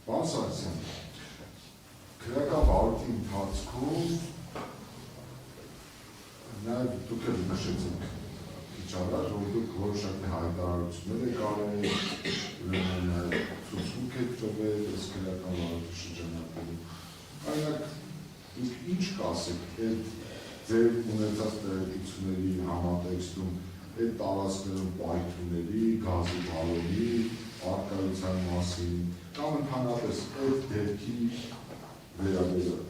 Պարոն Սարգսյան, քրեական վարույթի ընթացքում նաև դուք էլ նշեցիք քիչ առաջ, որ դուք որոշակի հայտարարություններ եք արել, ցուցմունք եք տվել այս քրեական վարույթի շրջանակներում։ Օրինակ, դուք ինչ կասեք այդ ձեր ունեցած տեղեկությունների համատեքստում, այդ տարածքներում պայթյունների, գազի բալոնի առկայության մասին, կամ ընդհանրապես այդ դեպքի վերաբերյալ։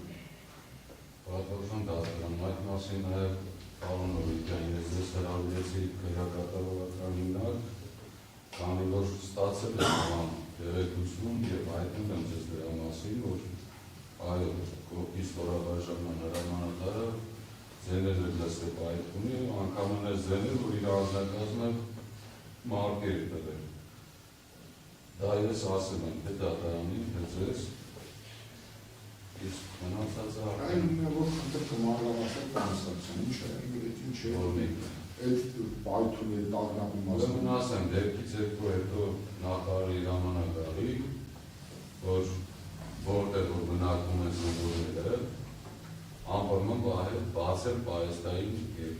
Պատվական դատարան, այդ մասին նաև պարոն Նորիկյան, ես ձեզ հրավիրեցի քրեակատարողական հիմնարկ, քանի որ ստացել եմ նման տեղեկություն և հայտնում եմ ձեզ դրա մասին, որ այո, կողքի ստորաբաժանման հրամանատարը ձենել է լսել պայթյունի, անգամ է ձենել, որ իր անձնակազմը մարկեր է տվել։ Դա ես ասել եմ թե դատարանին, թե ձեզ, իսկ մնացածը Այն որ խնդրը կմանրամասն կանստացիան, ինչ է, ինչ է, այդ պայթյունի տագնապի մասին։ Ուրեմն ասեմ, դեպքից երկու հետո նախարարը իր ժամանակի, որտեղ որ բնակվում են զինվորները, անպայման բացել Պահեստային գետ։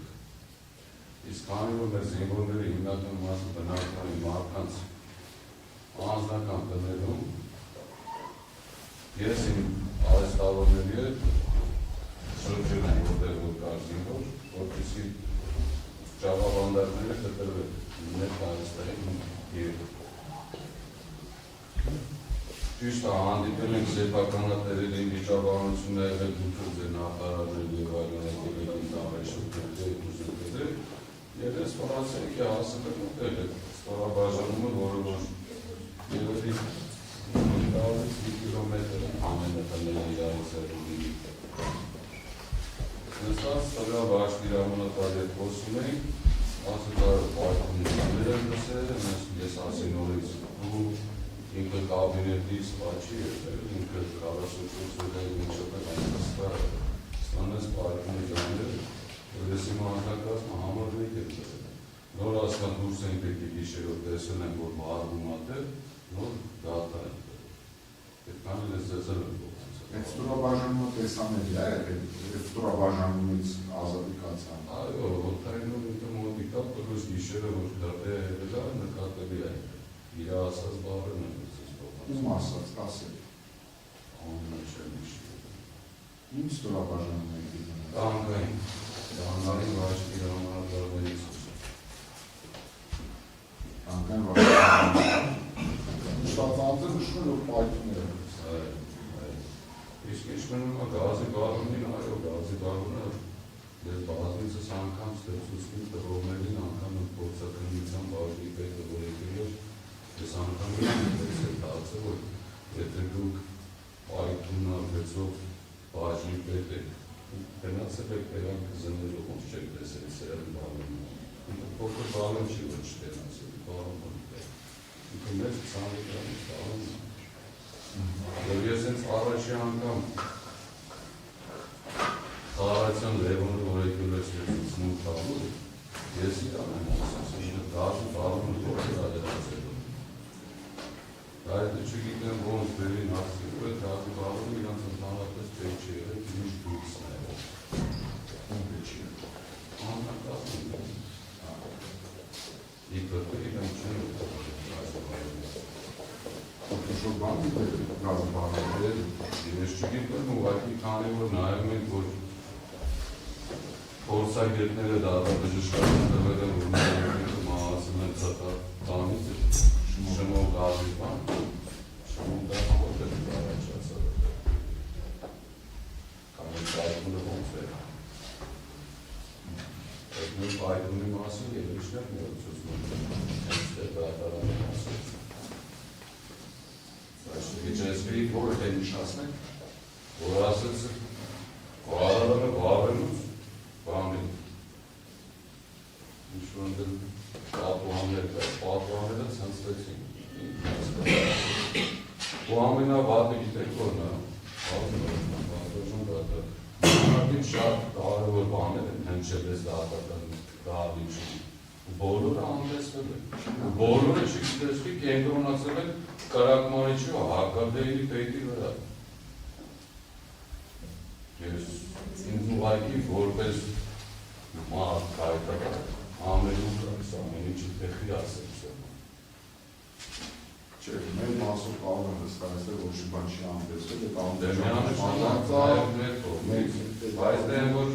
Իսկ քանի որ մեր զինվորները հիմնական մասը բնակվում են մարդկանց անձնական տներում, ես իմ արհեստավորների հետ շրջել եմ, որտեղ որ կար զինվոր, որպեսզի ճաղավանդակները կտրվել մեր Պահեստային գետ։ Ճիշտ է, հանդիպել ենք սեփականատերերի վիճաբանություն է եղել դուք ձեր նախարարներ և այլընտրանքների տարեշրջել և ես վարացեք է ասել եմ ուտել է ստորաբաժանումը, որը որ երևի 500 կիլոմետր ամենը տները իրարից է ռուլի։ Նստած տվյալ բաշտիրահանատար հետ խոսում ենք, ասել պայթյուններ եմ լսել, ես ասի նորից ու ինքը կաբինետից պաչի էր, ինքը 44 օրերի մինչև ստանես պայթյունի ժամեր, որ ես իմ անձնակազմը համարվեիք եմ տվել։ Նոր ասկան դուրս ենք եկի գիշերով տեսել ենք, որ մարվում ատել, նոր դատա ենք տվել։ Այդքան էլ ես ձեզ էլ եմ կողմից։ Այդ ստորաբաժանումը տեսանելի է, այդ ստորաբաժանումից ազատիկացան։ Այո, ոտայնով ինքը մոտիկա, պրոս գիշերը, որ դրդե հետել է, նկատելի է։ Իր ասած բառերն են ձեզ կողմից։ Ում ասած, կասել։ Անունը չեմ հիշում։ Ինչ ստորաբաժանում եք դիմում։ Տանկային, տանկային վաշտի հրամանատարներից։ Տանկային վաշտի։ Շտացանձը նշում է, որ պայթյուններ են։ Իսկ ինչ մնում է գազի բալոնին, այո, գազի բալոնը ես բազմիցս անգամ ստեղծուցքին տվողներին անգամ փորձակնության բաժնի պետը, որ եկել էր, ես անգամ եմ դարձել, որ եթե դուք պայթյունավորվեցող բաժնի պետ եք, գնացել եք նրանք զններով, ոնց չեք տեսել սերան բալոնը։ Ինքը փոքր բալոն չի, որ չտենացել, բալոն է։ Ինքը մեծ 20 լիտրամից բալոն է։ Եվ ես ինձ առաջի անգամ խաղարացյան լևոնը, որ եկել ես ծնունդ տալու, ես իրան եմ ասացել, ինքը գազի բալոնը փոքր ադերացել։ Դա եթե չգիտեմ ոնց բերին հասցելու է, գազի բալոնը իրանց ընդհանրապես պետք չի եղել, ինչ դույքսն է եղել։ Ում պետք չի եղել։ Անհատազն է։ Իպրտը իրան չեն գազի բալոնը։ Շոր բան դիտել գազի բալոնը։ Ես չգիտեմ, ուղղակի քանի որ նայում ենք, որ փորձագետները դատաբժշկական տվել են, որ մենք մահացել են ծտանից շմող գազի բան, շմող գազը որտեղ է առաջացել։ Կամ պայթյունը ոնց է։ Այդ նույն պայթյունի մասին երեշներ միացուցում են, հենց դե դատարանի մասին։ Իջեսվի, որը թե նշասնեք, որ ասեց, վարարանը վարելուց բանին, ինչ-որ դել պատուանները ծնցվեցին, ու ամենավատը գիտեք որն է, պատվաժան դատը, Մանակին շատ կարևոր բաներ են հնչել ես դատական դահլիճում, բոլորը անտեսվել են, բոլորը չգիտեսվի կենտրոնացել են Կարակմարիչի հակադեյնի պետի վրա։ Ես ինձ ուղղակի որպես մարդ կայտակա ամենու կրս, ամեն ինչի տեխի ասեմ սա։ Չէ, մեր մասով կարող են հստակել, որ շի բան չի անտեսվել, բայց դե որ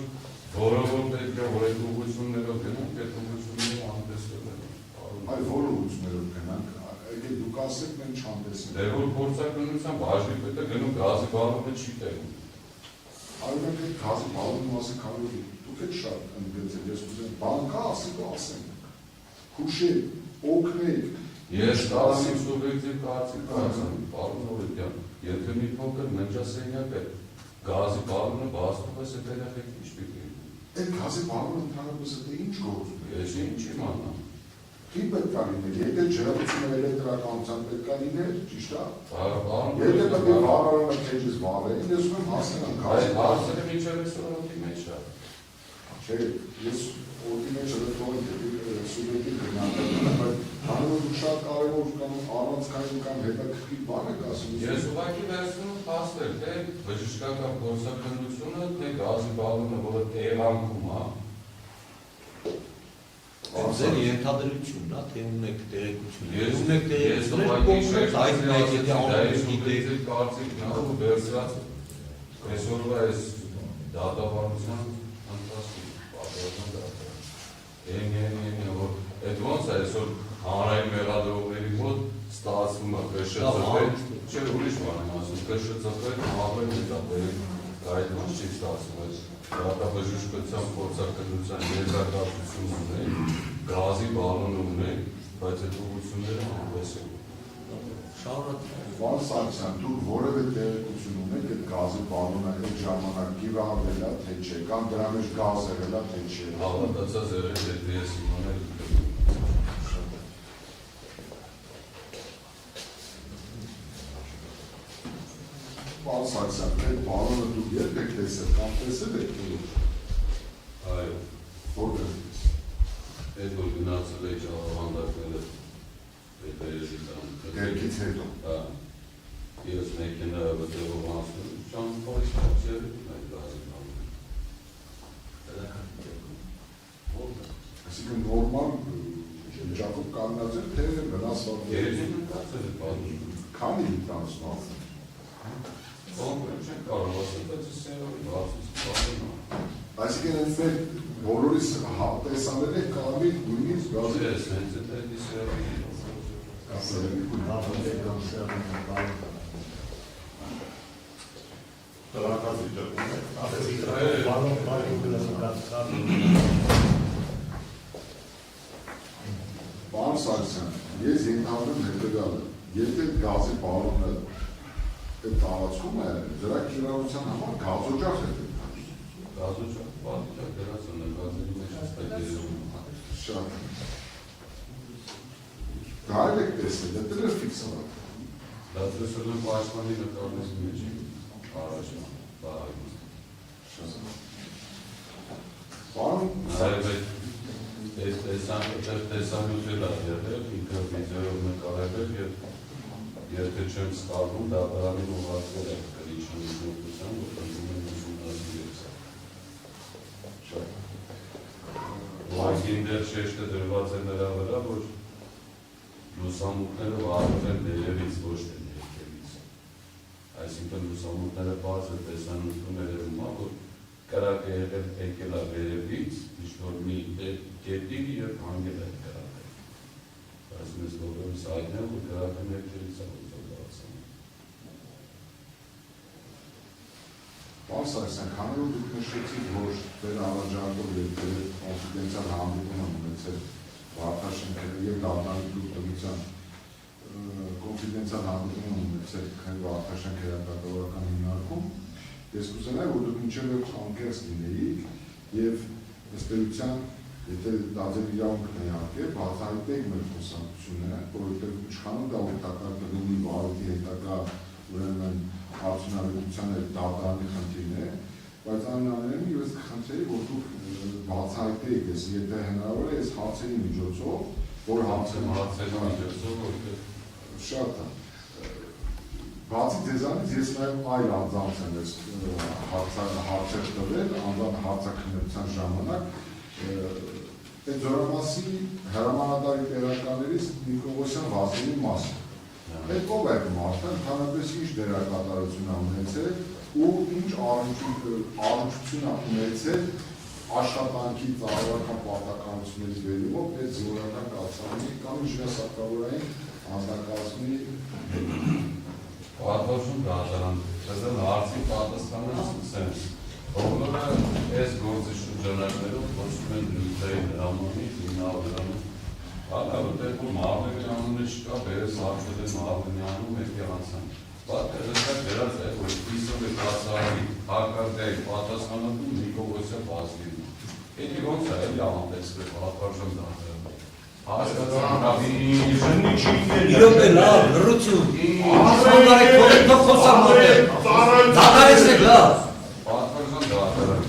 որովոր պետք է որ այդ ուղղություններով գնանք, այդ ուղղությունները անտեսվել են։ Այ որ ուղղություններով գնանք, եկեք դուք ասեք մենք չանտեսենք։ Դե որ փորձակնության բաժնի պետք է գնում գազի բառը չի տեղում։ Այո, մենք այդ գազի բառի մասը կարող ենք, դուք եք շատ ընդգծել, ես ուզեմ, բան կա ասեք ու ասենք, հուշեք, օգնեք։ Ես տասին սուբյեկտիվ կարծիք ասեմ, պարոն Օրեգյան, եթե մի փոքր մնջասենյակ է, գազի բառը բացվում է այդ երեխեքի ինչ պիտի։ Այդ գազի բառը ընդհանրապես է ինչ գործում է։ Ես ինչ իմանամ։ Ի պետք է լիներ, եթե ջրածությունը էլեկտրականության պետք է լիներ, ճիշտ է։ Եթե պետք է վառարանը քեջից վառեին, ես ուզում հասնեմ գազի հարցերը մինչև այսօր օդի մեջ է։ Չէ, ես օդի մեջ լրթողը սուբյեկտիվ գնահատեմ, բայց հանրով շատ կարևոր կամ առանցքային կամ հետաքրքիր բան եք ասում։ Ես ուղղակի վերցնում փաստեր, թե բժշկական գործակալությունը, թե գազի բառը, որը տեղանքում է։ Ձեր ենթադրությունն է, թե ունեք տեղեկություն։ Ես ունեք տեղեկություն, այդ մեկ եթե անունից գիտեք կարծիքն է, ու վերցրած այսօրվա այս դատավարության ընթացքում պատահական դատա։ Որ այդ ոնց է այսօր հանրային մեղադրողների մոտ ստացվում է ԿՇԾ-ը, չէ ուրիշ բան եմ ասում, ԿՇԾ-ը հավեն դատել, այդ ոնց չի ստացվում, դատաբժշկության փորձակնության երկրակացություն ունեն, գազի բալոն ունեն, բայց այդ ուղղությունները անպես են։ Վան Սարգսյան, դուք որևէ տեղեկություն ունեք այդ գազի բալոնը այդ ժամանակ գիվահարվել է, թե չէ, կամ դրա մեջ գազ եղել է, թե չէ։ Հավատացած եղել, եթե ես իմանել Վան Սարգսյան, այդ բալոնը դուք երբեք տեսել, կամ տեսել եք դուք։ Այո։ Որտեղ։ Այդ որ գնացել է ճաղավանդակները Դերքից հետո։ Ես մեքենայը վտեղով անցնում, ճամփորից փոխել այդ գազի բալոնը։ Այսինքն նորմալ վիճակով կանգնած էր, թե վնասված։ Երևի նկատել է բալոնը։ Քանի տանցնով։ Ոնց չեն կարող ասել, բայց սերովի բացից բալոնը։ Այսինքն այս մեր բոլորիս տեսանել եք կարելի նույնիսկ գազի։ Ես հենց այդ սերովի Պարոն Սարգսյան, ես ենթադրում հետևյալը, եթե գազի բալոնը տարածվում է, դրա կիրառության համար գազօջախ է պետք։ Գազօջախ, պատիճակ դրած նկատելի մեջ ստեղծում։ Շատ։ Դա եք տեսել, դա դրա ֆիքսovat։ Դա տեսել եմ պաշտպանի նկարների մեջ առաջ բաղայում։ Պարոն Այս տեսանյութը եղել, ինքը վիդեոյով նկարել և եթե չեմ սխալվում, դատարանին ուղղակել է կրիչն ուսումնության, որ տնվում են ուսումնասիրեցը։ Ուղղակին դեռ շեշտը դրված է նրա վրա, որ լուսամուտները վարվել են ներևից, ոչ թե ներքևից։ Այսինքն լուսամուտները բաց է տեսանյութում երևում է, որ կրակը եկել է վերևից, ինչ-որ մի կետի և հանգել է կրակը։ Բայց մեզ բոլորիս այդն է, որ կրակը ներքևից է ուզողացան։ Պարոն Սարգսյան, քանի որ դուք նշեցիք, որ դեր առաջարկով և դեր կոնֆիդենցիալ հանդիպում են ունեցել վարդաշենքերը և դատարանի դուքտվության կոնֆիդենցիալ հանդիպում են ունեցել վարդաշենք հրապարակավորական հիմնարկում, ես կուզենայի, որ դուք մինչև անկեղծ լինեիք և ըստ էության, եթե դա ձեր իրավունքն է իհարկե, բացահայտեք մեր խոսակցությունը, որովհետև իշխանում դա օգտակար կլինի վարորդի հետագա ուրեմն արդյունավետության հետ դատարանի խնդիրն է, բայց այնուամենայնիվ ես կխնդրեի, որ դուք բացահայտեք ես, եթե հնարավոր է, ես հարցերի միջոցով, որ հարցերի միջոցով, շատ է, բացի ձեզանից ես նաև այլ անձանց եմ ես հարցեր տվել, անձան հարցաքննության ժամանակ այդ զորամասի հրամանատարի տեղակալներից Նիկողոսյան Վասիլի մասը։ Այդ ով է մարդը, ընդհանրապես ինչ դերակատարություն է ունեցել ու ինչ առնչություն է ունեցել աշխատանքի ծառայական պարտականությունների բերումով այդ զորական կազմի կամ ինժեներսակավորային անձնակազմի Պատվոշում դատարան, դրան հարցի պատասխանը սկսենք։ Ողնորը այս գործի շրջանակներով խոսում են նյութային հրամանի, հիմնավորանը։ Հալա, որտեղ որ Մահմեդի անունը չկա, բերես հարցել են Մահմեդի անուն մեկի անցան։ Պատը հստակ դրած է, որ իսով է կացարի հակարդայի պատասխանատու Նիկողոսյան Վասիլին։ Էդի ոնց է, էլի ամատեսվել, պատվարժան դատարան։ Իրոք է լավ, լրություն, ասանդարեք թող խոսամ մատեր, դատարեցեք լավ։ Պատվարժան դատարան,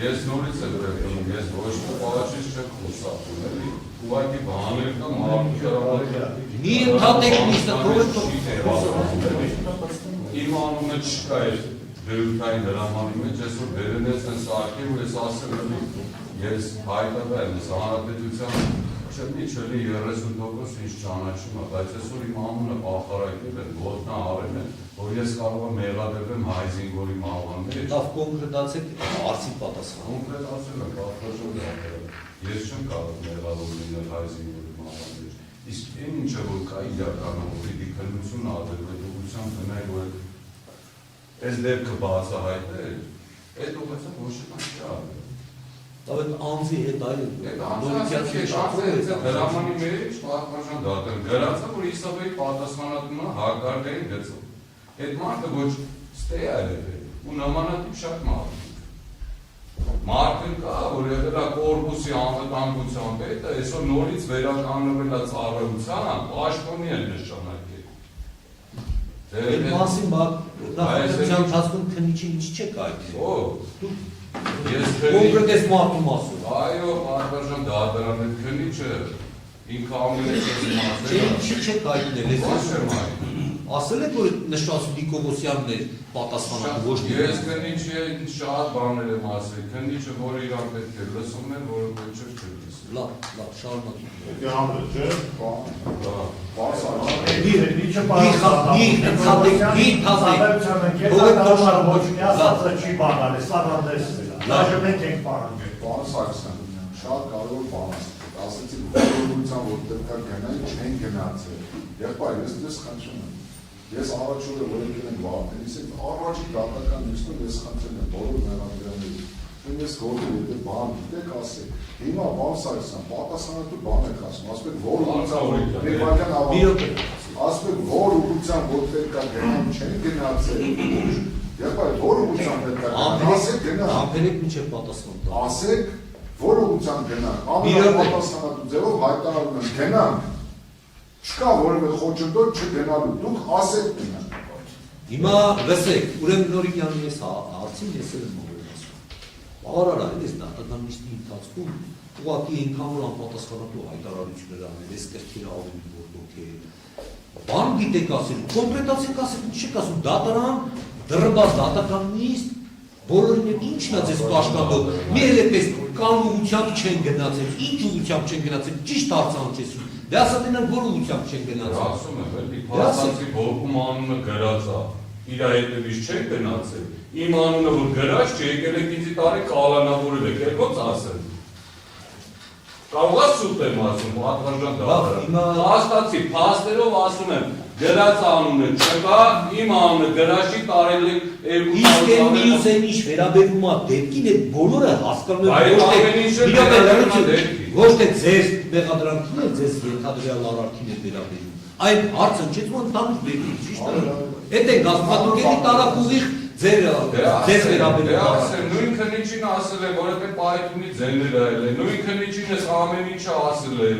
ես նորից է դրեքնում, ես ոչ պաղաչից չեք խոսապում, էլի, ուղակի բաներ կա մահմի հրամաներ։ Մի ընդհատեք միշտը, թող Իմ անունը չկա էր դրութային հրամանի մեջ, ես որ բերենեց են սարքի ու ես ասել էլի, ես հայտավա եմ, ես հանրապետության չլի 30% ինչ ճանաչում է, բայց ես որ իմ անունը պախարակել են, ոտնա արել են, որ ես կարող եմ մեղադրվեմ Հայզինգորի մահվան մեջ։ Լավ կոնկրետացեք արցի պատասխան։ Կոնկրետացել եմ, պատվարժան դատարան, ես չեմ կարող մեղավոր լինել Հայզինգորի մահվան մեջ։ Իսկ այն ինչը որ կա իրականում, որ պիտի քննություն արվելու ուղղությամբ գնάει, որ այս դեպքը բացահայտել, այդ ուղղությամբ ոչ մի չի արվել։ Լավ այդ անձի հետ այդ հրամանի մեջ պատվարժան դատարան գրած է, որ Իսավեի պատասխանատունը հակարդային գծով։ Այդ մարդը ոչ ստե է ու նմանատիպ շատ մարդն կա, որ եղել է կորպուսի անվտանգության պետը, այսօր նորից վերականգնվել է ծառայության, պաշտոնի են նշանակել։ Այդ մասին նախատեսության ընթացքում քննիչին ինչ չեք այդի։ Կոնկրետ ես մարդու մասում։ Այո, պատվարժան դատարան այդ քննիչը ինքը ամենից Չէ, ինչի չեք այդնել, Ոչ չեմ այդնել։ ասել եք, որ նշված Նիկողոսյանն էր պատասխանատու, ոչ մի։ Ես քննիչի շատ բաներ եմ ասել, քննիչը, որ իրան պետք է լսում են, որը պետք չէ լսում։ Լավ, շարունակենք։ Դե համը չէ։ Պարոն Սարգսյան, շատ կարևոր բան է, ասեցիք բոլորության որտեղ կա գնային չեն գնացել։ Եղբայր, ես դες խնդրում եմ։ Ես առաջ օրը որ եկել ենք Վարդենից, առաջի դատական նիստում ես խնդրել եմ բոլոր մեղադրյալներին։ Ես գործը եթե բան գիտեք ասեք, հիմա պարոն Սարգսյան, պատասխանատու բան եք ասում, ասում եք որ ուղղությամբ որտեղ կա գնային չեն գնացել։ Եղբայր, որ ուղղությամբ պետք է ասեք գնա։ Ամփերեք մինչև պատասխան տա։ Ասեք, որ ուղղությամբ գնանք, ամենապատասխանատու ձևով հայտարարում եմ գնանք, չկա որևէ խոչընդոտ չգնալու, դուք ասեք գնանք։ Հիմա լսեք, ուրեմն Նորինյանի ես հարցին ես եմ ասում։ Բավարար է, այս դատական նիստի ընթացքում ուղղակի այնքան որ անպատասխանատու հայտարարություններ անել, այս կրքերը ավելի որտոք է։ Բան գիտեք ասել, կոնկրետացեք ասեք, ինչ չեք ասում, դատարան դրբած դատական նիստ, բոլորին հետ ինչն է ձեզ կաշկանդով, մի էլեպես կան ուղղությամբ չեն գնացել, ինչ ուղղությամբ չեն գնացել, ճիշտ հարցանչեցում, դե ասած ենան որ ուղղությամբ չեն գնացել։ Ասում եմ, էլի փաստացի բողոքում անունը գրած է, իր հետևից չեն գնացել, իմ անունը որ գրած չէ, եկել եք ինձի տարի կալանավորել եք, էլ ոնց ասել։ Կարող է սուտ եմ ասում, պատվարժան դատարան։ Փաստացի, փաստերով ասում եմ, գրած անունը չկա, իմ անունը գրաշի տարել եք 200 Իսկ են մյուս են ինչ վերաբերում է դեպքին, այդ բոլորը հասկանում ոչ թե ձեր մեղադրանքին է, ձեզ ենթադրյալ արարքին է վերաբերում, այլ հարցը ընչեցում ընդհանուր դեպքին, ճիշտ է։ Էդ են գազպատուկ էլի տարակ ուղիղ ձեր վերաբերում։ Նույն քննիչին ասել է, որովհետև պայթունի ձեներ այլ է, նույն քննիչին ես ամեն ինչը ասել է։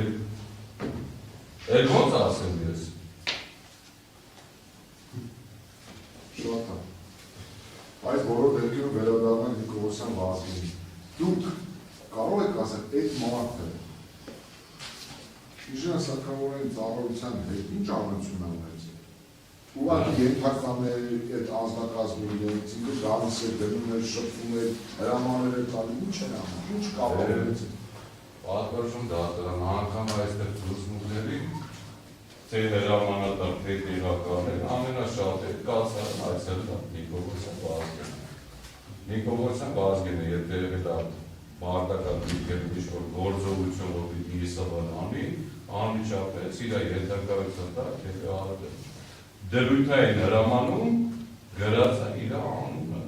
Էլ ոնց ասեմ ես։ Շատ է։ Այս բոլոր դեպքերում վերադառնանք Նիկողոսյան Վասիլին։ Դուք կարող եք ասել, այդ մարդը ինժեներսակավորային ծառայության հետ ինչ առնչություն է ունեցել։ ուղղակի ենթականների այդ անձնակազմի իրենցինը գալիս է դնում էր, շփվում էր, հրամաններ էր տալի, ինչ էր անում, ինչ կապավորեց։ Պատվարժում դատարան, անգամ այստեղ ծուսմուկների թե հրամանատար, թե տեղականներ, ամենաշատը կացարան այցել դա Նիկողոսյան Վազգենը։ Նիկողոսյան Վազգենը, եթե դա մարտական դիրքերի ինչ-որ գործողություն որ իսավան անի, անմիջապես իր ենթակայության տակ եթե արդեն դրույթային հրամանում գրած է իր անունը,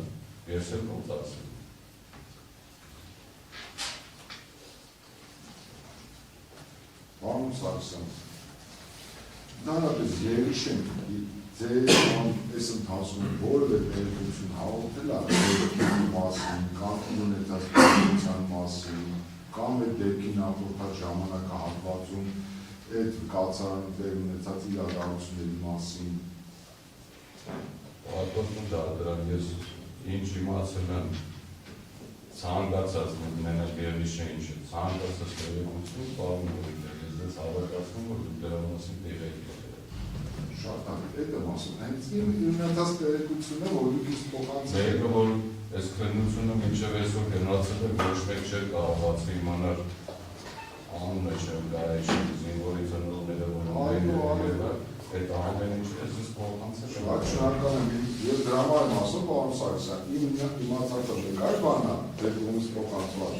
ես էլ ոնց ասեմ։ Պարոն Սարգսյան, դարապես երիշեմ ձեր այս ընթացքում որևէ տեղեկություն հաղորդել է մասին, կամ ունեցած պատմության մասին, կամ այդ դեպքի նախորդած ժամանակահատվածում այդ կացարանի տեղ ունեցած իրադարձությունների մասին։ Պատմություն դատարան ես ինչ իմացել եմ ցանկացած մենակ երիշը ինչ է, ցանկացած տեղեկություն պարոն Նորիկյան, ես ձեզ հավատացնում որ դուք դրա մասին տեղեկ եք։ Շատ այդ եմ ասում, հենց ունեցած տեղեկությունը, որ դուք ինձ փոխանցել եք։ Մեկը որ այս քննությունը մինչև այսօր գնացել է, ոչ մեկ չէր կարողացել իմանալ անունը չեմ գարեջի, զինվորի ծնողները որ այդ ամեն ինչը ես փոխանցել եմ։ Շատ շնորհակալ եմ, ես դրա համար եմ ասում, պարոն Սարգսյան, իմ իմացածը մեկ այլ բան է, ձեր կողմից փոխանցված։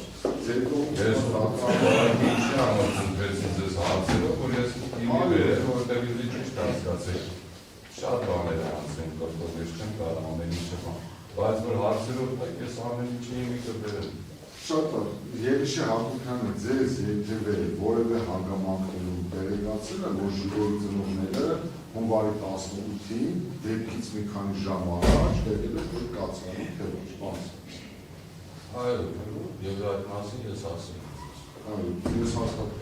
Ձեր Ես դատարանը ինչի համար ծնվեցի ձեզ հարցերով, որ ես իմի վերել, որտեղ ինձ ճիշտ հասկացեք։ Շատ բաներ անցեն կրկով, ես չեմ կարող ամեն ինչը բան, բայց որ հարցերով տակ ես ամեն ինչի իմի կբերեմ։ Շատ լավ, երիշը հատուկանը ձեզ երբևէ որևէ հանգամանքներում տեղեկացել է, որ ժիրոյի ծնողները հունվարի 18-ին դեպքից մի քանի ժամ առաջ եղել է որ կացարանի թե ոչ, բանս։ Այո, եւ այդ մասին ես ասեմ։ Այո, ես հաստատ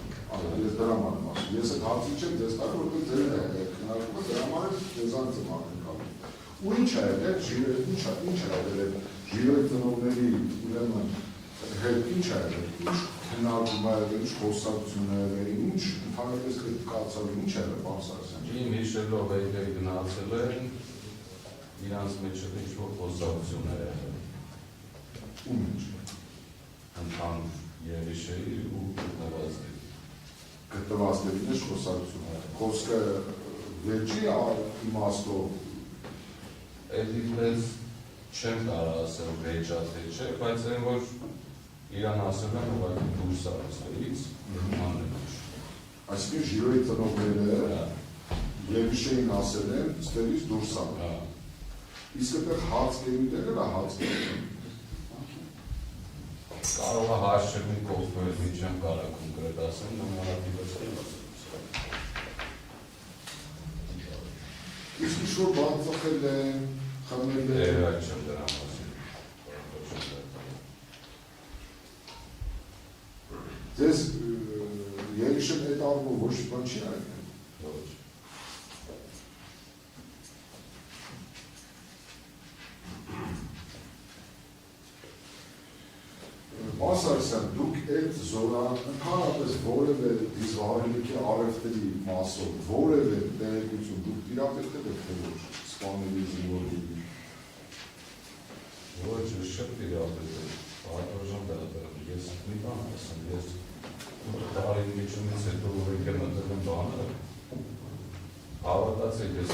ես դրա համար եմ ասում։ Ես այդ հարցի չեմ ձեզ տալ, որովհետեւ ձեր քննարկումը դրա համար ձեզանց եմ ակնկալում։ Ու ինչ է եղել, ինչ է եղել ժիրոյի ծնողների ուրեմն հետ ինչ է եղել, ինչ քննարկում է եղել, ինչ խոսակցություն է եղել, ինչ ընդհանրապես այդ կացարանը ինչ է եղել, պարոն Սարգսյան։ Իմ հիշելով եկել գնացել են, իրանց մեջ ինչ-որ խոսակցություն է եղել։ Ում ինչ։ Ընդհանուր երիշեի ու գտնված դեպի։ Գտնված դեպին է խոսակցություն է։ Խոսքը վերջի իմաստով։ Էդիպես չեմ կարող ասել վեճա թե չէ, բայց այն որ իրան ասել են ուղղակի դուրս արստերից անեն ինչ։ Այսինքն ժիրոյի ծնողները երիշեին ասել են ստերից դուրս արել։ Իսկ այդտեղ հաց կերույթ եղել է հաց կերույթ։ Կարող է հաշվի կողմից մի չեմ կարող կոնկրետ ասեմ, նմանատիպս եմ ասում։ Իսկ ինչ-որ բան ծխել են, խմել են։ Այդ չեմ դրա մասին։ Ձեզ երիշը այդ առումով ոչ բան չի այդել։ Ոչ։ Պարոն Սարգսյան, դուք այդ ընդհանրապես որևէ դիզվարելիքի առևտրի մասով, որևէ տեղեկություն դուք տիրապետել եք թե ոչ, սպաների զինվորների։ Ոչ, շատ տիրապետել, պատվարժան դատարան, ես մի բան ասեմ, ես տարին միջումից հետո որ եկեմ ընդել եմ բանը, հավատացեք, ես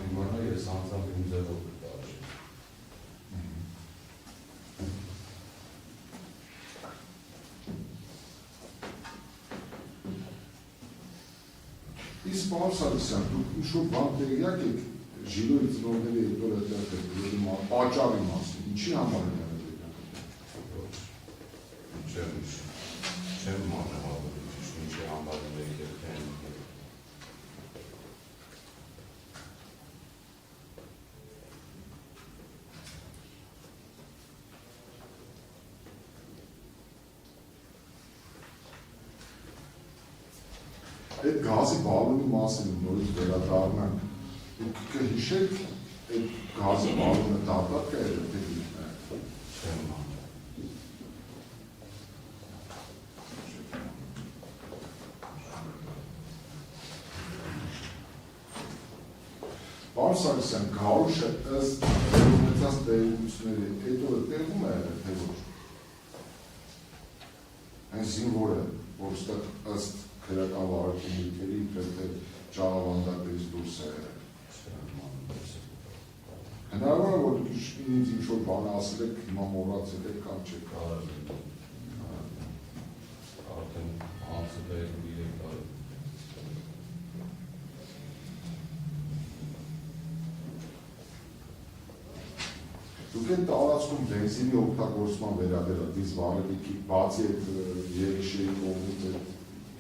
իմանա, ես անձամբ իմ ձևով կտարժի։ Իսկ պարոն Սարգսյան, դուք ինչ-որ բան տեղյակ եք ժիրոյի ծնողների հետո հետո պատճառի մասին, ինչի համար են եղել Ոչ, չեմ մանավալ, ինչի համար են եկել այդ գազի բալոնի մասին նորից վերադառնանք, դուք կհիշեք այդ գազի բալոնը դատարկ է եղել թե դիպն է։ չեմ ման։ Պարոն Սարգսյան, Գարուշը ըստ ունեցած տեղեկությունների այդ օրը տեղում է թե ոչ։ Այն զինվորը, որ ստեղ ըստ քրեական վարակի նյութերի իբրև ճաղավանդակներից դուրս է եղել։ Հնարավոր է, որ դուք ինձ ինչ-որ բան ասել եք, հիմա մոռացել եք կամ չեք արդեն անցել է 3 տարի։ Դուք են տարածքում բենզինի օգտագործման վերաբերյալ դից վարելիքի բացի այդ երեշեի կողմից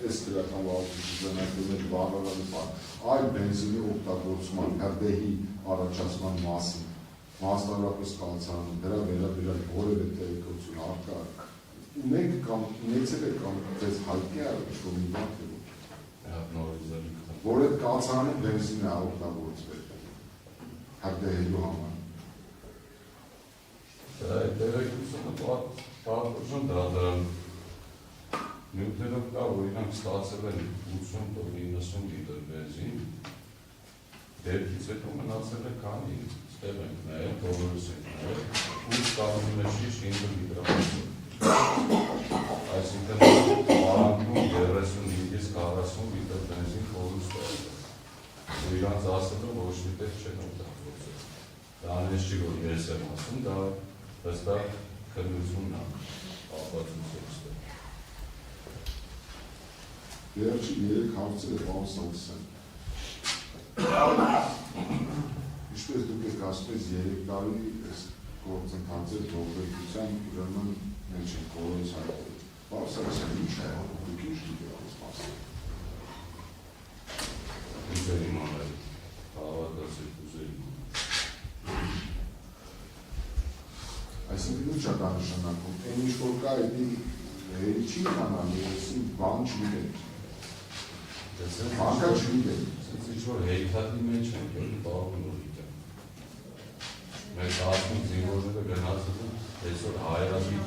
այս քրեական վարակությունների վարարանի բան, այլ բենզինի օգտագործման հրդեհի առաջացման մասին, մասնավորապես կալցանում, դրա վերաբերյալ որևէ տեղեկություն առկա ունեք կամ ունեցել եք կամ ձեզ հայտնի է ինչ-որ մի բան թե ոչ։ Որ այդ կալցանում բենզինը օգտագործվել հրդեհելու համար։ Այդ տեղեկությունը պատմություն դրան նյութերով կա, որ իրանք ստացել են 80-90 լիտր բենզին, դեպքից հետո մնացել է քանի, ստեղ ենք նայել, բոլորս ենք նայել, 8 տարի մեջ 5 լիտր ասել։ Այսինքն առանքում 35-ից 40 լիտր բենզին խորուց ստեղել։ Ու իրանց ասել են, ոչ մի տեղ չեն օգտագործել։ Դա անես չի, որ ես եմ ասում, դա հստակ քննությունն է, ապացույց է։ Վերջի 3 հարցերը պարոն Սարգսյան։ Ինչպես դուք եք ասում, 3 տարի գործընթացը ողբերգության ուրեմն մեջ են կողմից հայտնել։ Պարոն Սարգսյան, ինչ է դուք ինչ դուք այս մասը։ Ուզեր իմանալ, հավատացեք ուզեր իմանալ։ Այսինքն ինչ է դա նշանակում, այն ինչ որ կա այդի հերի չի իմանալ, եսին բան չգիտեք։ Բանկա չգիտեք։ Սենց ինչ-որ հեյթատի մեջ են, կերնի բաղում նորիք են։ Մեր ասում զինվորները գնացել են, այսօր հայրացի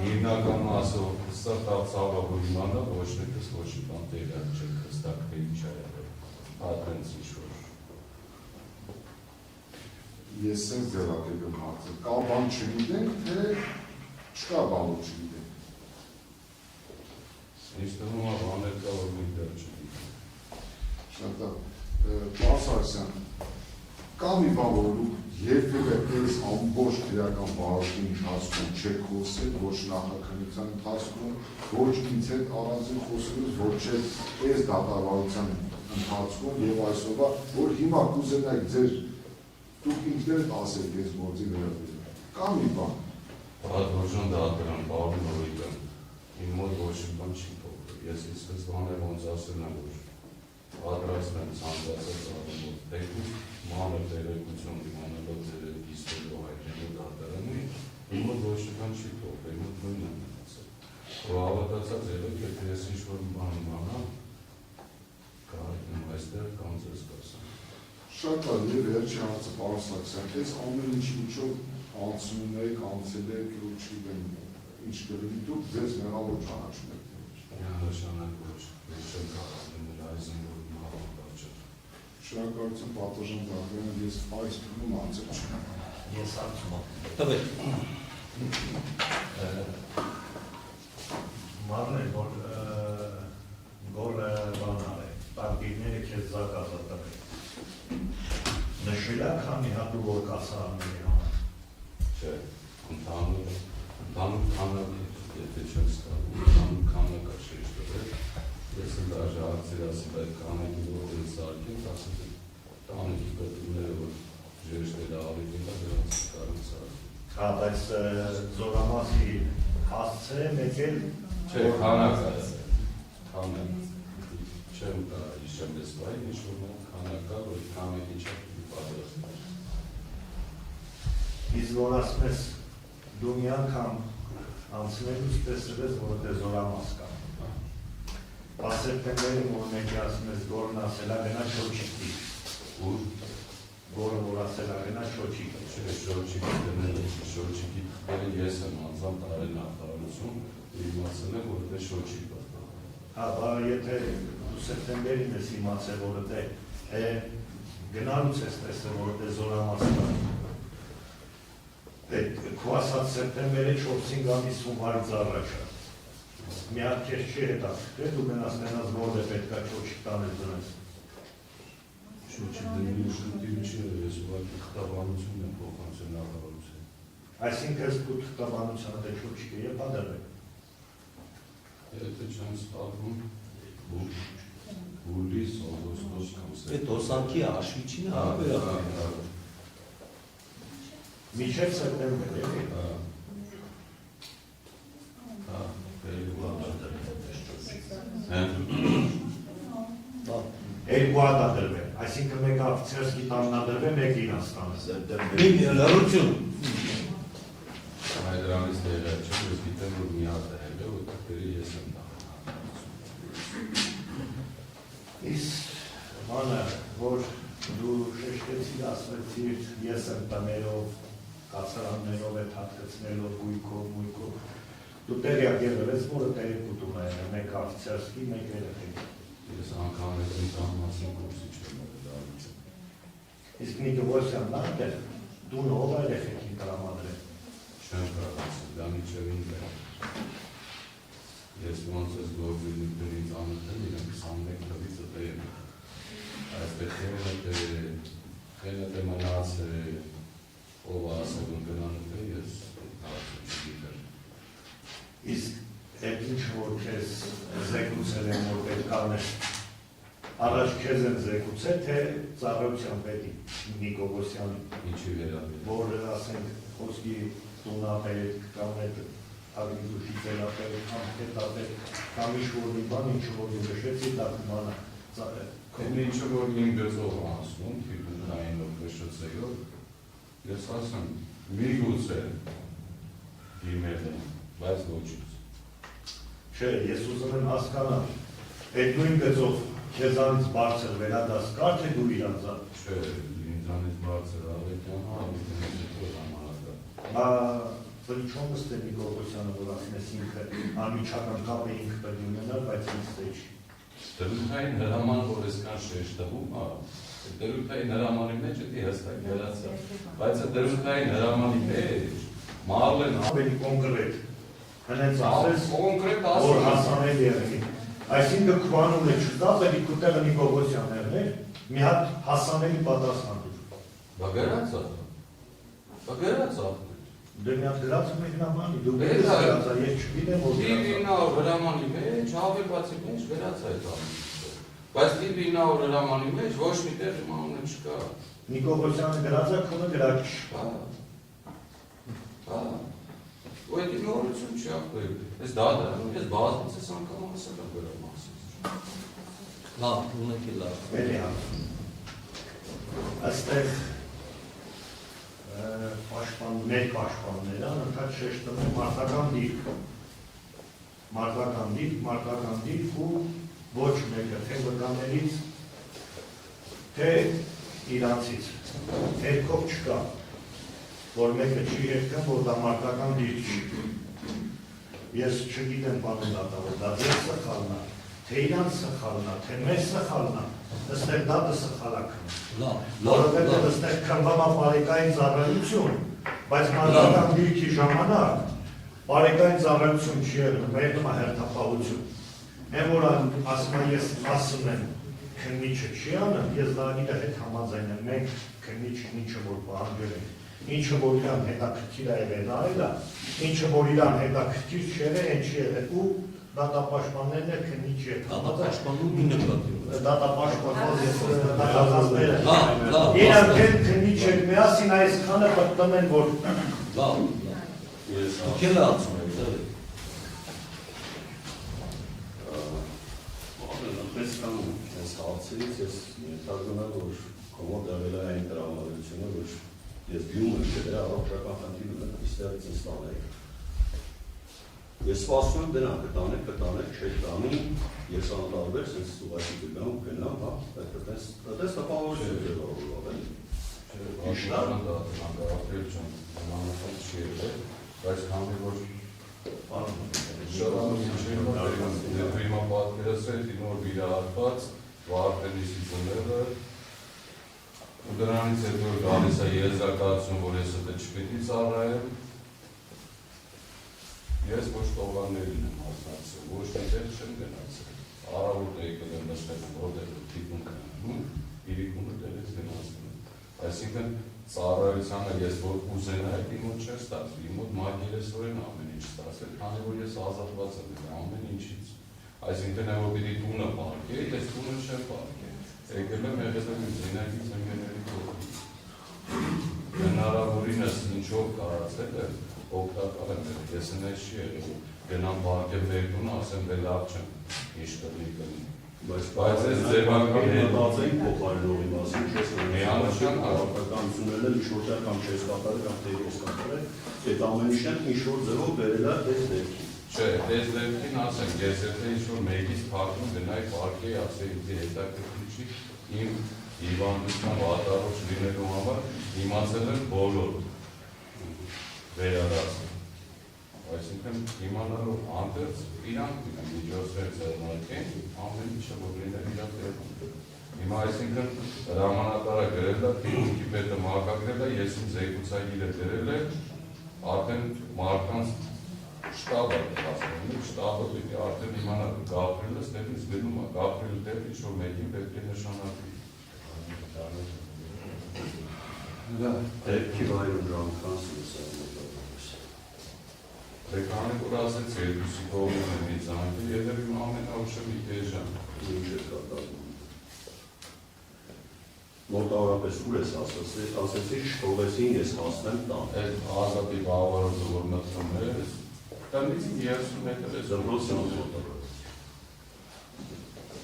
հիմնական մասով ստարտավ ծավա, որ իմանալ, ոչ նեկս ոչ մի բան տեղյակ չեք հստակ, թե ինչ է եղել։ Հատենց ինչ-որ։ Ես սենց ձևակերպ եմ հարցը, կա բան չգիտենք, թե չկա բան որ չգիտենք։ Ինչ թվում է բաներ կա, որ մենք դեռ չգիտենք։ Պարոն Սարգսյան, կա մի բան, որ դուք երբևէ այս ամբողջ քրեական վարակի ընթացքում չեք խոսել, ոչ նախաքննության ընթացքում, ոչ ինձ հետ առանձին խոսելուց, ոչ չէ այս դատավարության ընթացքում եւ այսօրվա, որ հիմա կուզենայիք ձեր դուք ինքներդ ասեք այս գործի վերաբերյալ։ Կա մի բան։ Պատվորժան դատարան, պարոն Նորիկյան, իմ մոտ ոչ մի բան չի փոխվել։ Ես իսկս բաներ ոնց ասել եմ, որ պատրաստ եմ ցանկացած առումով տեխնիկ, մանր տեղեկություն իմանալով ձեր դիստերով հայտնելու դատարանի, իմ մոտ ոչ մի բան չի փոխվել, իմ մոտ նույնն եմ մնացել։ Որ հավատացած եղեք, եթե ես ինչ-որ բան իմանամ, կհայտնեմ այստեղ կամ ձեզ կասեմ։ Շատ լավ, եւ վերջի հարցը պարոն Սարգսյան, այս ամեն ինչով անցնում եք, անցել եք, ու չգիտեմ ինչ կլինի, դուք ձեզ մեղավոր ճանաչում եք։ Նշանակ ոչ, ես չեմ կարող նրա այզին որ մահապատար չէ։ Շնորհակալություն պատժան դարձնեմ, ես այս թվում անցել չեմ։ Ես հարցում եմ։ Տվեք։ Մարն որ գորը բանար է, տարկիրները քեզ զակազատել է։ Նշել է քանի հատու որ կասարանների համար։ Չէ, ընդհանուր քանակ եթե չես կարող, ընդհանուր քանակա չէ շտվել։ Ես եմ դաժե ակցեր ասել այդ քանակի որ ես սարքենք, ասել տանիքի պետումները որ ժեշտերը ավետին կա, դրանց կարող սարքենք։ Հա, բայց զորամասի հասցե մեկ էլ Չէ, քանակա է, քանակ։ Չեմ կա իշեմ ես վայն, ինչ-որ քանակա, որ քանակի չակ պատրաստ։ Իսկ որ ասում ես դու մի անգամ անցնելուց տեսել ես, որ դե զորամաս կա։ Սեպտեմբերին որ մեկի ասում ես գորն ասել է գնա շոչիկի։ Ուր Գորը որ ասել է գնա շոչիկի։ Չէ, շոչիկի դնել շոչիկի տերը ես եմ անձամ տարել նախարարություն, իմացել եմ, որ դե շոչիկ բա։ Հա, բա եթե դու սեպտեմբերին ես իմացել, որ դե գնալուց ես տեսել, որտեղ զորամասն այդ քո ասած սեպտեմբերի 4-ին գալիս հունվարից առաջ է։ Մի հատ քեզ չի հետաքրքրել, դու գնաս նենաս որտեղ պետքա չոչիկ տանել դրանց։ Շուտի դեպի ուշքտիվի չի, ես ուղղակի խտաբանությունն եմ փոխանցել նախարարության։ Այսինքն դու թղթաբանությանը դե չոչիկը երբ ադրվել։ Եթե չեմ սպառվում, հուլիս, օգոստոս կամ Այդ հոսանքի աշվիչին է հարաբերական։ Միջև սեպտեմբեր էլի։ Երկու հատ ադրվել, այսինքն մեկը աֆիցերսկի տանն ադրվել, մեկը Իրանստանը։ Լրություն։ Հայդրանից դեղը չէ, ես գիտեմ, որ մի հատ է հելը, որ տերի ես եմ տաղ։ Իսկ մանը, որ դու շեշտեցիր, ասվեցիր, ես եմ տներով, կացարաններով է թատկցնելով, գույքով, մույքով, դու տեղյակ եղել ես, որը տեղի կուտում է, մեկ աֆիցերսկի, մեկ երեխեք։ Ես անգամ ես իմ տանմասին կուրսի չեմ դարիչ։ Իսկ Նիկողոսյանն ատեր, դու նով երեխեքի տրամադրել։ Չեմ կարացել, դա միջևին բեր։ Ես ոնց ես գործիլնիկներից անըթել, իրենք 21 թվից ըտե եմ։ Այստեղ խելët է մնաց, ով ասել ընկրանըտ է, ես կարացել չգիտեր։ Իսկ այդ ինչ որ քեզ զեկուցել են, որ պետք աներ, առաջ քեզ են զեկուցել, թե ծառայության պետի Նիկողոսյանի, Ինչի վերաբերել։ որ ասենք խոսքի տունապետ կամ այդ ագնիդուշի ծելապետ կամ հետապետ կամ ինչ-որ մի բան, ինչ-որ դու նշեցի, դա մանա Այն ինչը որ իմ գծով ասում, թիպունայինով վշծեյով, ես ասեմ, միգուց է դիմել եմ, բայց ոչից։ Չէ, ես ուզում եմ հասկանալ, այդ նույն գծով քեզանից բարձր վերադաս կար, թե դու իրանցան։ Չէ, ինձանից բարձր ավետյան, ավետյանից հետո ժամանակա։ Ծրիչոն ըստ է Նիկողոսյանը, որ ասնես ինքը անմիջական կապ է ինքը պետք ունենալ, բայց ինձ թե չի։ Դրութային հրաման, որ այսքան շեշտվում, դրութային հրամանի մեջ էդի հստակ գերացա, բայց դրութային հրամանի մեջ մահալ են Ավելի կոնկրետ, հնենց ասես, կոնկրետ որ ասում հասանել եղնի։ Այսինքն քվանուն է չկա, պետք ուտեղը Նիկողոսյան եղներ, մի հատ հասանելի պատասխան դուր։ Բա գերացա, Դե մի հատ գրած մեկնամանի, դու Դե գերացա, դա- ես չգիտեմ, որ գրած Տիվինավոր հրամանի մեջ, հավելվածի մեջ գերացա այդ ամենը։ Բայց տիվինավոր հրամանի մեջ ոչ մի տեղ իմանունը չկա։ Նիկողոսյանը գրած է, քունը գրած չի։ Հա։ Ու այդ նորություն չի ախպեր։ Ես դադարանում, ես բազմից ես անգամ ասել եմ գրամ ասել։ Լավ, ունենք է լավ։ Էլի հասում։ Այստեղ մեր պաշտպանները անընդհատ շեշտում են մարտական դիրք ու ոչ մեկը, թե վկաներից, թե իրանցից։ Երկով չկա, որ մեկը չի երկն, որ դա մարտական դիրք չի։ Ես չգիտեմ պանուն դատավոր, դա ձեր սխալն է, թե իրանց սխալն է, թե մեր սխալն է, ըստեղ դատը սխալակն է։ Որովհետև ըստեղ քրվամա բարեկային ծառայություն, բայց մարտական դիրքի ժամանակ բարեկային ծառայություն չի եղել, մերնում է հերթապահություն։ Են որ ասում ես ասում եմ, քննիչը չի անում, ես դա իր հետ համաձայն եմ, մենք քննիչն ինչը որ պահանջել ենք, ինչը որ իրան հետաքրքիր է եղել, դա էլ է, ինչը որ իրան հետաքրքիր չի եղել, այն չի եղել, ու դատապաշտպաններն էլ քննիչ հետ Դատապաշտպանում մի նկատի։ դատապաշտպանները իրանք հետ քննիչ հետ միասին այսքանը պտտում են, որ Լավ, Ես դուք էլ ացում եք, Պես այս հարցերից ես ենթադրում եմ, որ կոմոդ եղել է այն տրամադրությունը, որ ես դյում եմ, թե դրա առողջական խնդիր ունեմ, իստեղից ինձ տանեք։ Ես սպասում եմ դրան, կտանեք, չեք տանի, ես անտարբեր, սենց ուղղակի կգամ, գնամ, հա, այդպես տպավորություն է լավ էլի։ Աշնան դատապել չեմ, նամակով չի եղել, բայց քանի որ պատկերացրել նոր վիրահատված Վարդենիսի ծները ու դրանից հետո գալիս է եզրակացություն, որ ես դա չպետք է ծառայեմ։ Ես ոչ տողաններին եմ մասնակցել, ոչ տեղ չեմ գնացել։ Առավոտ եկել եմ նստել, որտեղ դիպում կանում, իրիկումը դերից գնացել։ Այսինքն ծառայությանը ես որ ուզենայի, իմ մոտ չէր ստացվի, իմ մոտ մարգերեսորեն ամեն ինչ ստացել, քանի որ ես ազատված եմ ամեն ինչից։ Այսինքն որ պիտի տունը պարկե, ես տունը չեմ պարկե։ Եկել եմ եղել եմ զինակից ընկերների կողմից։ Հնարավորինս ինչով կարացել եմ, օգտակար եմ եղել, ես ինձ չի եղել, գնամ պարկեմ մեր տունը, ասեմ դե լավ չեմ, ինչ կլինի։ Բայց այս ձևական մտածեին փոխարինողի մասին, չես միանշան հավաքականություններն էլ ինչ-որ տեղ կամ չես կատարել կամ թե ես կատարել, այդ ամեն ինչն ինչ-որ ձևով բերել է դες դեպքին։ Չէ, դες դեպքին ասենք, ես եթե ինչ-որ մեկից փակում գնայի պարկեի, ասեի ինձ հետաքրքրիչի իմ հիվանդության վատառոջ լինելու համար իմացել եմ բոլոր վերադարձը։ Այսինքն իմանալով անդերձ իրանք միջոցներ ձեռնարկեն, ամեն ինչը որ լինել իրանք ձեռնարկեն։ Հիմա այսինքն հրամանատարը գրել է, քիմիկի պետը մարգագրել է, ես իմ զեկուցագիրը գրել է, արդեն մարդկանց շտաբը հասնում, շտաբը պիտի արդեն իմանալ Գաբրիելը ստեղից գնում է, Գաբրիելը դեպ ինչ-որ մեկին պետք է նշանակվի։ Դեպքի վայրում ժամքանց Քանի որ ասեց երկուսի կողմում եմ իձանքը, երևի ամենաուշը մի դեժան։ ինչ է կատարվում։ Մոտավորապես ուր ես ասեցի, շտողեցին ես հասնեմ տան։ Այդ ազատի բավարարը որ մտնում ես, տնից 30 մետր ես Դպրոցյան մոտավորապես։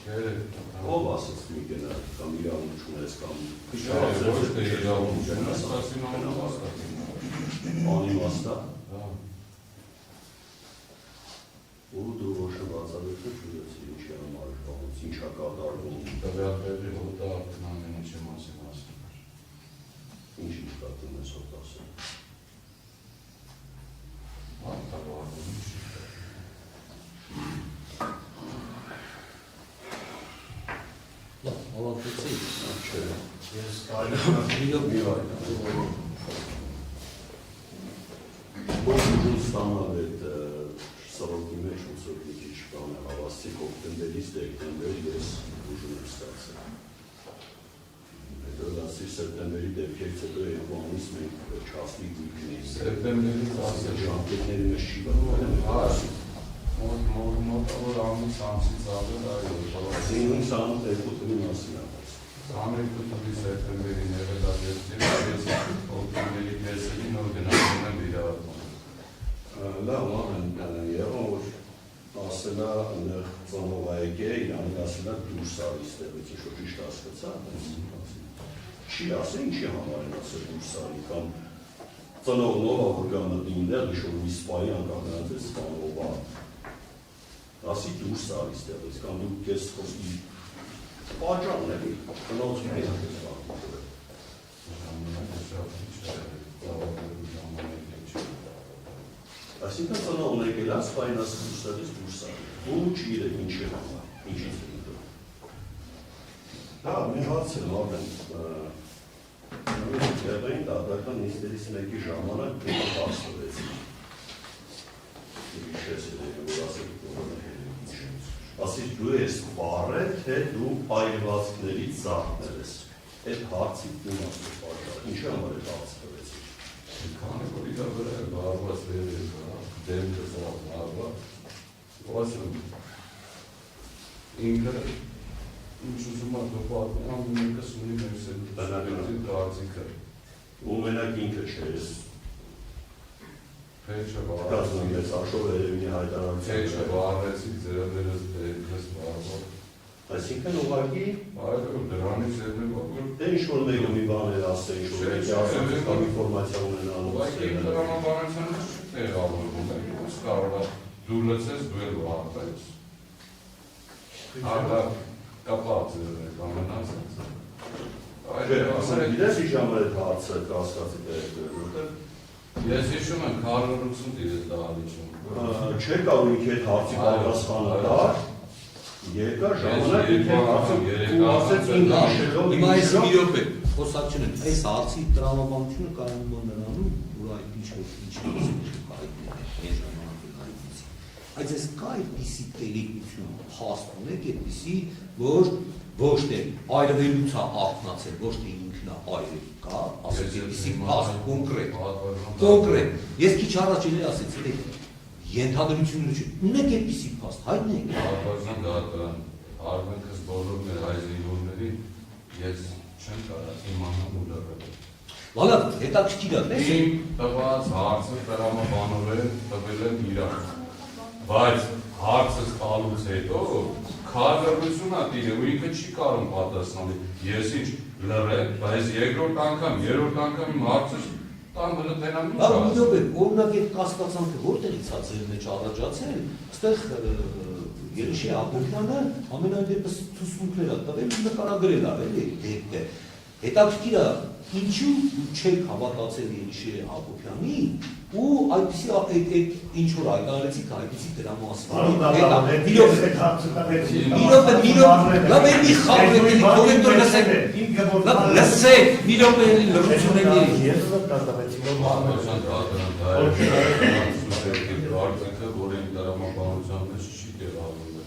Ով ասեց մի գնա, կամ իրավունք չունես, կամ ոչ թե իրավունք չունես, ասին անիմաստա։ Անիմաստա։ Ու դու ոչ բացառություն չունեցի, ինչի համար պահոց, ինչա կատարվում։ Տվյալների հոտը արդեն ամեն ինչի մասին ասում էր։ Ինչ կատարում ես հոտ ասում։ Արտավարվում ինչի։ Լավ, հավատացի։ Չէ։ Ես կարելի մի վայր։ Ոչ ուժուն ստանալ այդ սրոքի մեջ ուսոր մի քիչ բան է, հավաստի հոկտեմբերից դեկտեմբեր ես ուժուն եմ ստացել։ Հետո լասի սեպտեմբերի դեպքերից հետո երկու ամիս մենք չասնի գույքնից։ Սեպտեմբերից ասել ժամկետների մեջ չի բանվել։ Մոտավոր ամիս ամսից ավել այո։ Այսինքն 22 թվի մասին է։ 22 թվի սեպտեմբերին եղել է դեպքեր, ես օկտեմբերի կեսերին նոր գնացել եմ վիրահատման։ Լավ, ամեն եղան, որ ասելա նեղ ծանով այգե, իրանի ասելա դուրս արի ստեղից, ինչ-որ ճիշտ ասկացա, չի ասել ինչի համար են ասել դուրս արի, կամ ծանողնով որ կա մտին դեղ, ինչ-որ մի սպայի անկավ նրանց է սպանով ասի դուրս արի ստեղից, կամ դու կես խոսքի պատճանն էլի, տնոցում է յակես Այսինքն ծնողն եկել է, սպային ասել դուրսարից դուրս արի, ու չիրը ինչի համար, ինչից է դու։ Հա, մի հաց եմ արդեն, եղային դատական նիստերից մեկի ժամանակ դեպի բաստվեցի։ Իհիշես էր որ ասել դու ես բարը, թե դու պայլվածքների ծաղներ ես։ Այդ հարցի դու մասը պատճառ, ինչի համար է բաստվեցի։ Քանի որ իրա վրա է բարված վերել, դեմքը սաղարված, ասում ինքը ինչ ուզում է դոպատն ամեն մեկս ունի մեր սենտի կարծիքը։ Ու մենակ ինքը չես։ Փեչը Կազմում ես աշով երևինի հայտարարություն։ վարեցի ձերավերս դեպքս բարված։ Այսինքն ուղղակի Այո, դրանից ելնելով որ դե ինչ-որ մեկը մի բան էր ասել, ինչ-որ մեկը ասել կամ ինֆորմացիա ունենալու։ ուղղակի դրամաբանությունը տեղավորվում է, ոնց կարող է դու լսես, դու էլ վարվես։ Հա, կապած կամենացած։ Ասել գիտես ինչ համար այդ հարցը կասկածի տեղ որտեղ Ես հիշում եմ քարորություն դիրս դահլիճում։ չէ կարող ինքը այդ հարցի պատասխանը տար, երկար ժամանակ ինքը ասեց Հիմա այս մի րոպե խոսակ չունենք, այս հարցի տրամաբանությունը կայանում է նրանում, որ այդ ինչ-որ այդ ժամանակի այդ ես կա այդպիսի տերիկություն, հաստ ունեք այդպիսի, որ ոչ թե այրվելուց է արթնացել, ոչ թե ինքնա այրել կա, ասեց այդպիսի հաստ, կոնկրետ, ես քիչ առաջ էլի ասեցի, ենթադրություններ չի, ունեք այդպիսի փաստ, հայտնեք։ Արմենքս բոլոր մեր հայ զինվորների ես չեմ կարած իմանամ ու լրել։ Լավ, հետաքրքիր է, տեսեք։ Իմ տված հարցը տրամաբանորեն տվել եմ իրար, բայց հարցը տալուց հետո քարոզությունը տիրը ու ինքը չի կարող պատասխանել։ Ես ինչ լրել, բայց երկրորդ անգամ, երրորդ անգամ իմ հարցը տան վրա տենամ ինչ Լավ, օրինակ այդ կասկածանքը որտեղից է ձեր մեջ առաջացել, այստեղ Երիշի Հակոբյանը ամենայն դեպս ցուցմունքներ է տվել ու նկարագրել է, էլի դեպքը։ Հետաքրքիր է, ինչու չեք հավատացել Երիշի Հակոբյանին ու այդպիսի ինչ որ հայտարարեցիք, այդպիսի դրա մասին։ Լավ, էլի խաղվեք, կոլեկտոր լսեք, լսեք, մի րոպե էլի լրություն էլի։ Որ են դրամաբանության մեջ չի տեղավորվել,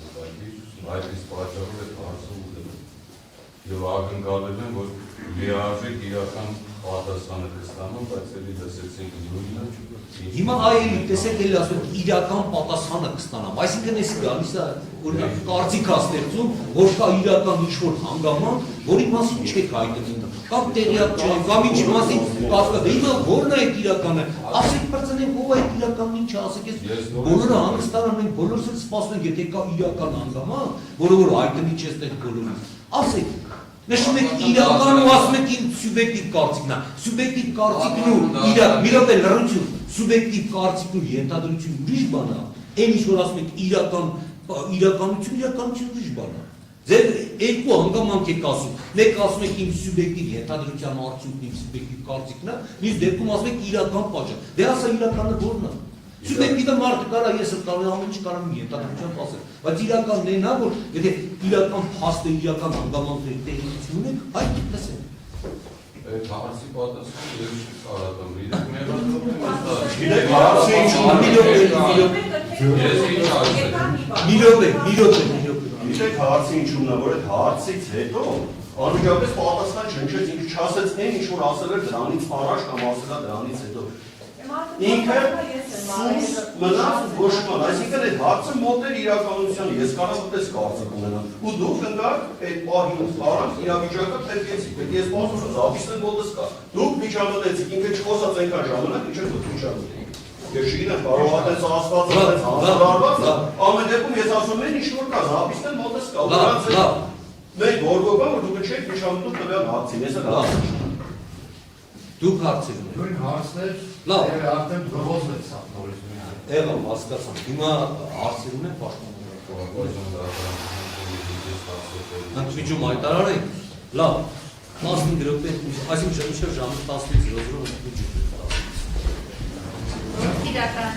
այդ իսկ պատճառով է հարցը ուտել։ Եվ ակնկալել են, որ լիարժեք իրական պատասխանը կստանան, բայց էլի լսեցինք նույնը։ Հիմա այելի, տեսեք էլի ասում, իրական պատասխանը կստանամ, այսինքն ես գալիս է, օրինակ կարծիք է ստեղծում, որ կա իրական ինչ-որ հանգամանք, որի մասին չեք հայտնում, կամ տեղյակ չեք, կամ ինչի մասին կասկած, հիմա որն է այդ իրականը, ասեք պրծնենք, ով այդ իրականն ինչ է, ասեք ես, բոլորը հանգստանան, մենք բոլորս էլ սպասում ենք, եթե կա իրական հանգամանք, որը որ հայտնի չէ ստեղ բոլորից, ասեք, նշում եք իրական ու ասում եք իմ սուբյեկտիվ կարծիքն է, սուբյեկտիվ կարծիքն ու մի րոպե լռություն, սուբյեկտիվ կարծիքն ու ենթադրություն ուրիշ բան է, այն ինչ որ ասում եք իրականություն ուրիշ բան է։ Ձեր երկու հանգամանք եք ասում, մեկ ասում եք իմ սուբյեկտիվ ենթադրության արդյունքն իմ սուբյեկտիվ կարծիքն է, մյուս դեպքում ասում եք իրական պատճառ։ Դե ասա իրականը որն է։ Սուբյեկտիվը մարդը կարա ես էլ կարող ամեն ինչ կարող եմ ենթադրությամբ ասել, բայց իրականն է նա, որ եթե իրական փաստը, իրական հանգամանքների տեղեկություն ունեք, այդ լսեք։ Այդ հարցի պատասխանը ես չի կարողam իրենք մեղադրում եմ Գիտեք, հարցը ինչու Գիտեք հարցը ինչու՞մն է, որ այդ հարցից հետո անմիջապես պատասխան չընչեց, ինքը չասեց այն, ինչ որ ասել էր դրանից առաջ կամ ասել է դրանից հետո։ Ինքը սուս մնաց ոչ ման, այսինքն այդ հարցը մոտ էր իրականությանը, ես կարող եմ կարծիք ունենամ, ու դուք ընկաք այդ պահին առանց իրավիճակը փրկեցիք, ես ասում եմ զապիսն մոտս կա, դուք միջամտեցիք, ինքը չխոսած այնքան ժամանակ, ինչ դուք միջամտեցիք։ Ես չգիտեմ, կարող այդպես ասված, այդպես հանրարված, ամեն դեպքում ես ասում եմ ինչ որ կա, զապիսն մոտս կա, ու դրանց մեկ որգոբա, որ դուք չեք միջամտում տվյալ հարցին, ես էլ Դուք հարցեր ունեք։ Նույն հարցներ, արդեն բրոզվեց սա նորից նույն։ Եղավ, հասկացան, հիմա հարցեր ունեք պաշտպանում։ Ընդվիճում հայտարարեք, լավ, 15 րոպե, այսինքն ժամը 16:00 Իրական